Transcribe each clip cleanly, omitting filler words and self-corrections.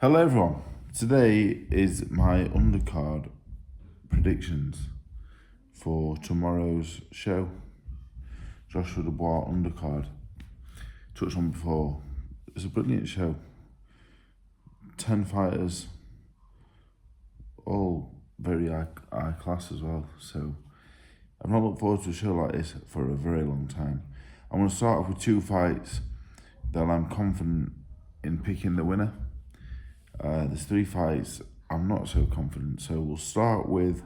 Hello everyone. Today is my undercard predictions for tomorrow's show. Joshua Dubois undercard. Touched on before. It's a brilliant show. 10 fighters, all very high class as well. So I've not looked forward to a show like this for a very long time. I'm going to start off with two fights that I'm confident in picking the winner. There's three fights I'm not so confident. So we'll start with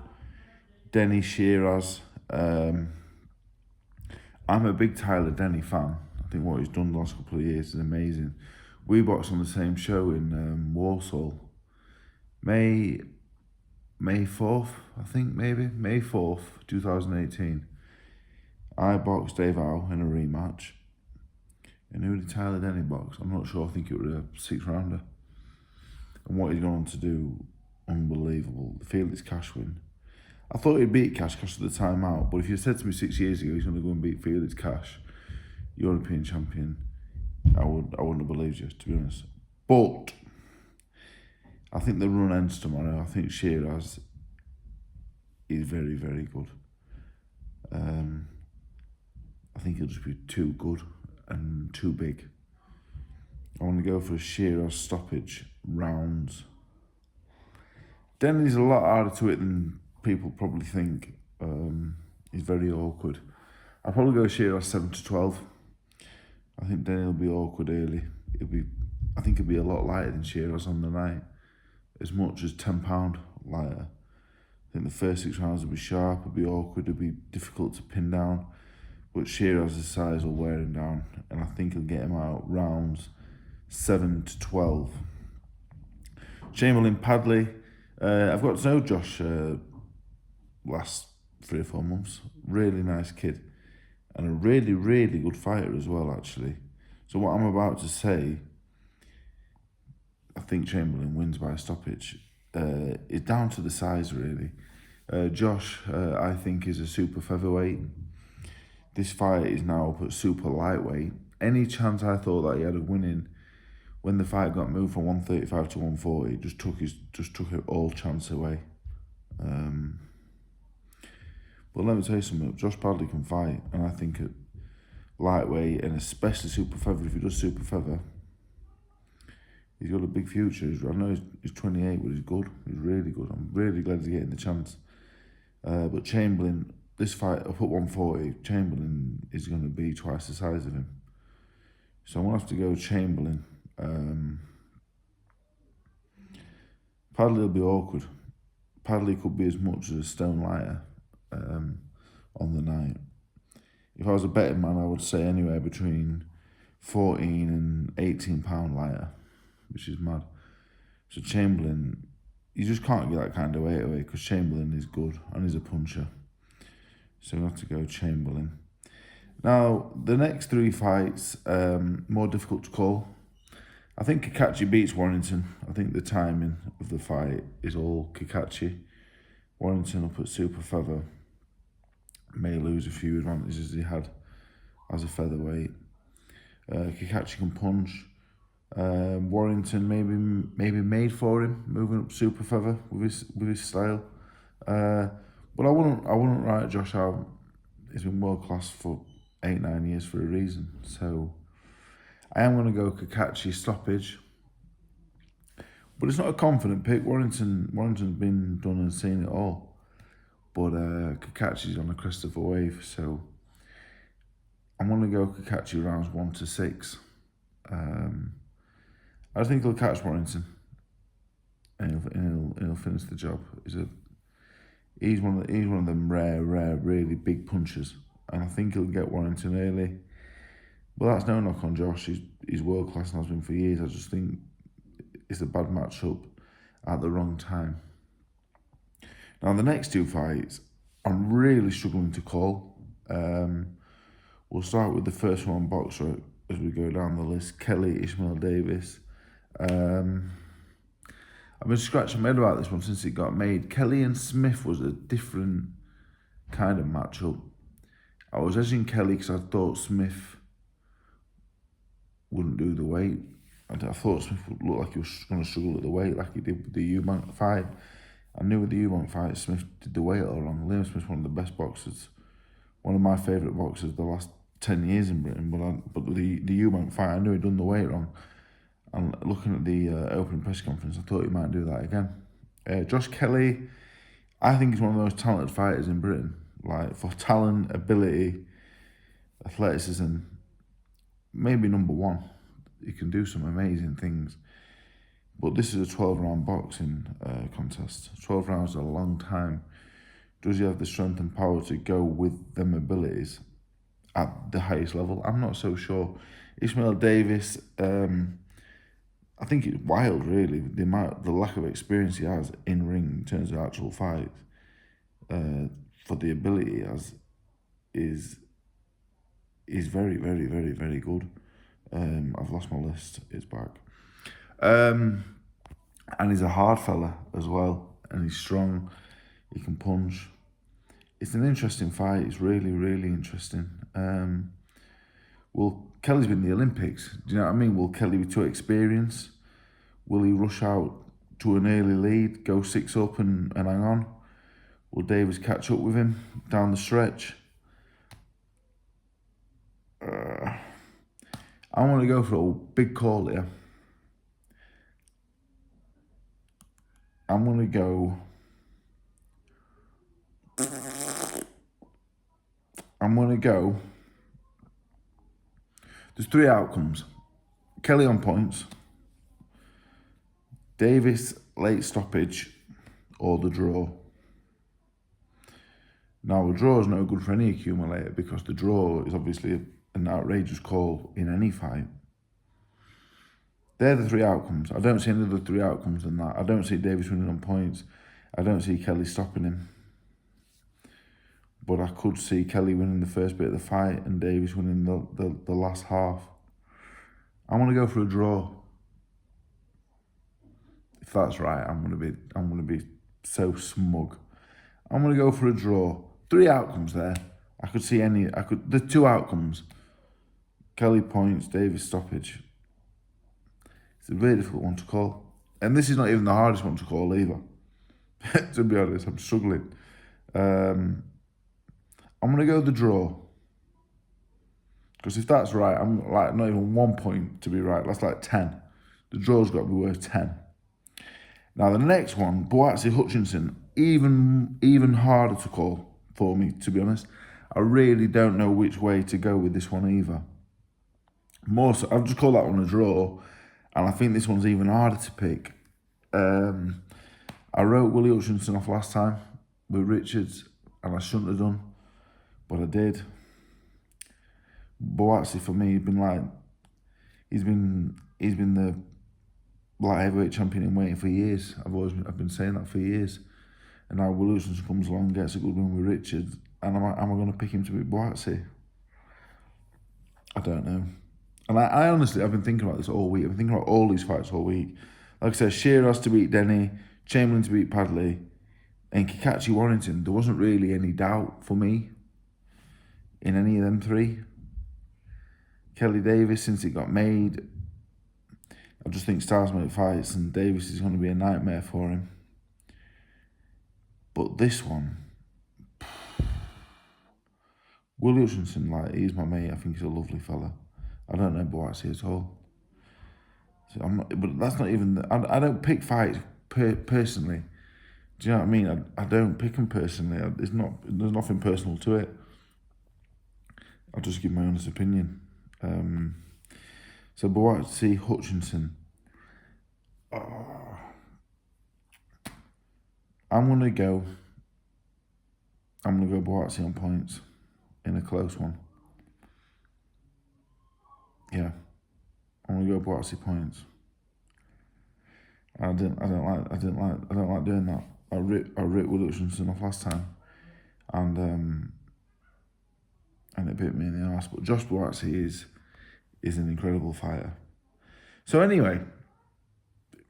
Denny Sheeraz. I'm a big Tyler Denny fan. I think what he's done the last couple of years is amazing. We boxed on the same show in Warsaw. May 4th, I think, maybe. May 4th, 2018. I boxed Dave Howe in a rematch. And who did Tyler Denny box? I'm not sure. I think it was a 6-rounder. And what he's gone on to do, unbelievable. The Felix Cash win. I thought he'd beat Cash at the time out, but if you said to me 6 years ago he's going to go and beat Felix Cash, European champion, I wouldn't have believed you, to be honest. But I think the run ends tomorrow. I think Sheeraz is very, very good. I think he'll just be too good and too big. I want to go for a Sheeraz stoppage rounds. Denny's a lot harder to hit than people probably think. He's very awkward. I'll probably go Sheeraz 7-12. I think Denny will be awkward early. I think it'll be a lot lighter than Sheeraz on the night. As much as £10 lighter. I think the first 6 rounds will be sharp, it'll be awkward, it'll be difficult to pin down. But Sheeraz's size will wear him down, and I think he'll get him out rounds 7-12. Chamberlain, Padley. I've got to know Josh last 3 or 4 months. Really nice kid. And a really, really good fighter as well, actually. So what I'm about to say, I think Chamberlain wins by a stoppage. It's down to the size, really. Josh, I think, is a super featherweight. This fight is now up at super lightweight. Any chance I thought that he had of winning when the fight got moved from 135 to 140, just took it all chance away. But let me tell you something, Josh Padley can fight, and I think at lightweight, and especially super feather, if he does super feather, he's got a big future. I know he's 28, but he's good. He's really good. I'm really glad he's getting the chance. But Chamberlain, this fight up at 140, Chamberlain is going to be twice the size of him. So I'm going to have to go Chamberlain. Padley will be awkward. Padley could be as much as a stone lighter on the night. If I was a betting man, I would say anywhere between 14 and 18 pound lighter, which is mad. So Chamberlain, you just can't get that kind of weight away because Chamberlain is good and he's a puncher. So we have to go Chamberlain. Now, the next 3 fights, more difficult to call. I think Kachi beats Warrington. I think the timing of the fight is all Kachi. Warrington up at super feather may lose a few advantages he had as a featherweight. Kachi can punch. Warrington maybe made for him moving up super feather with his style. But I wouldn't write Josh out. He's been world class for 8-9 years for a reason. So I am going to go Kachi stoppage. But it's not a confident pick. Warrington's been done and seen it all. But Kachi's on the crest of a wave. So I'm going to go Kachi rounds 1-6. I think he'll catch Warrington. And he'll finish the job. He's one of them rare, really big punchers. And I think he'll get Warrington early. But that's no knock on Josh. He's world class and has been for years. I just think it's a bad matchup at the wrong time. Now the next 2 fights, I'm really struggling to call. We'll start with the first one, boxer, as we go down the list. Kelly Ishmael Davis. I've been scratching my head about this one since it got made. Kelly and Smith was a different kind of matchup. I was edging Kelly because I thought Smith wouldn't do the weight. I thought Smith would look like he was going to struggle at the weight like he did with the Eubank fight. I knew with the Eubank fight, Smith did the weight all wrong. Liam Smith's one of the best boxers, one of my favourite boxers the last 10 years in Britain. But the Eubank fight, I knew he'd done the weight wrong. And looking at the opening press conference, I thought he might do that again. Josh Kelly, I think he's one of the most talented fighters in Britain. Like, for talent, ability, athleticism, maybe number one. He can do some amazing things. But this is a 12-round boxing contest. 12 rounds is a long time. Does he have the strength and power to go with them abilities at the highest level? I'm not so sure. Ismail Davis, I think it's wild, really, the lack of experience he has in ring in terms of actual fights. For the ability he has is very, very, very, very good. I've lost my list. It's back. And he's a hard fella as well, and he's strong. He can punch. It's an interesting fight. It's really, really interesting. Well, Kelly's been in the Olympics. Do you know what I mean? Will Kelly be too experienced? Will he rush out to an early lead, go 6 up and hang on? Will Davis catch up with him down the stretch? I want to go for a big call here. I'm going to go... There's 3 outcomes. Kelly on points, Davis late stoppage, or the draw. Now, a draw is no good for any accumulator because the draw is obviously an outrageous call in any fight. They're the 3 outcomes. I don't see any other 3 outcomes than that. I don't see Davis winning on points. I don't see Kelly stopping him. But I could see Kelly winning the first bit of the fight and Davis winning the last half. I want to go for a draw. If that's right, I'm gonna be so smug. I'm gonna go for a draw. 3 outcomes there. I could see any. The 2 outcomes. Kelly points, Davis stoppage. It's a very difficult one to call, and this is not even the hardest one to call either. To be honest, I'm struggling. I'm going to go the draw. Because if that's right, I'm like not even 1 point to be right. That's like 10. The draw's got to be worth 10. Now the next one, Buatsi Hutchinson, even harder to call for me, to be honest. I really don't know which way to go with this one either. More so, I've just called that one a draw, and I think this one's even harder to pick. I wrote Willie Hutchinson off last time with Richards, and I shouldn't have done, but I did. Buatsi for me, he's been the light heavyweight champion in waiting for years. I've been saying that for years, and now Willie Hutchinson comes along, gets a good win with Richards, and am I going to pick him to beat Buatsi? I don't know. And I honestly, I've been thinking about this all week. I've been thinking about all these fights all week. Like I said, Sheeraz to beat Denny, Chamberlain to beat Padley, and Kachi Warrington. There wasn't really any doubt for me in any of them 3. Kelly Davis, since it got made, I just think styles make fights, and Davis is going to be a nightmare for him. But this one, Willie Hutchinson, he's my mate. I think he's a lovely fella. I don't know Buatsi at all. So but that's not even. I don't pick fights personally. Do you know what I mean? I don't pick them personally. There's nothing personal to it. I'll just give my honest opinion. So Buatsi Hutchinson. I'm gonna go Buatsi on points in a close one. Yeah, I'm gonna go Buatsi points. I don't like doing that. I ripped Willie Hutchinson off last time, and it bit me in the arse. But Josh Buatsi is an incredible fighter. So anyway,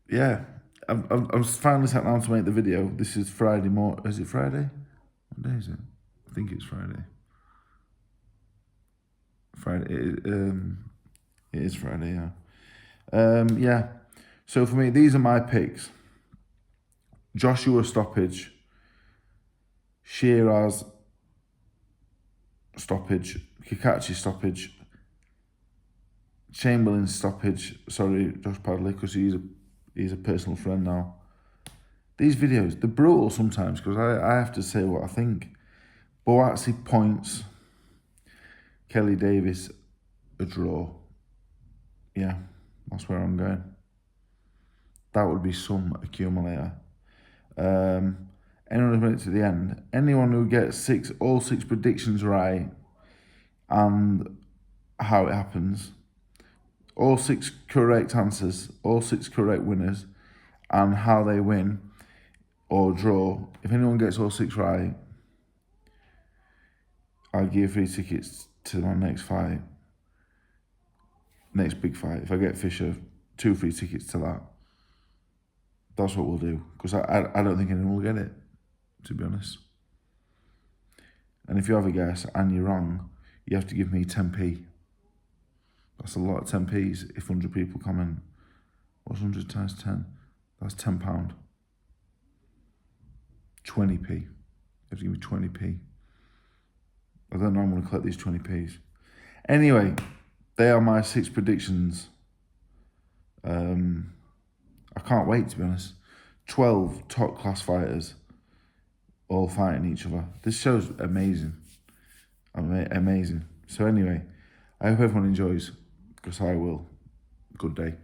yeah, I've finally sat down to make the video. This is Friday morning. Is it Friday? What day is it? I think it's Friday. Friday. It is Friday. Yeah. Yeah. So for me, these are my picks. Joshua stoppage, Sheeraz stoppage, Kachi stoppage, Chamberlain stoppage. Sorry, Josh Padley, because he's a personal friend now. These videos, they're brutal sometimes because I have to say what I think. Buatsi points, Kelly Davis a draw. Yeah, that's where I'm going. That would be some accumulator. Anyone who's made it to the end, anyone who gets all six predictions right, and how it happens, all six correct answers, all six correct winners, and how they win or draw. If anyone gets all six right, I'll give 3 tickets to my next fight, next big fight. If I get Fisher, 2 free tickets to that. That's what we'll do, because I don't think anyone will get it, to be honest. And if you have a guess and you're wrong, you have to give me 10p. That's a lot of 10p's if 100 people comment. What's 100 times 10? That's £10. 20p. You have to give me 20p. I don't know I'm going to collect these 20p's. Anyway, they are my 6 predictions. I can't wait, to be honest. 12 top class fighters all fighting each other. This show's amazing. Amazing. So anyway, I hope everyone enjoys, because I will. Good day.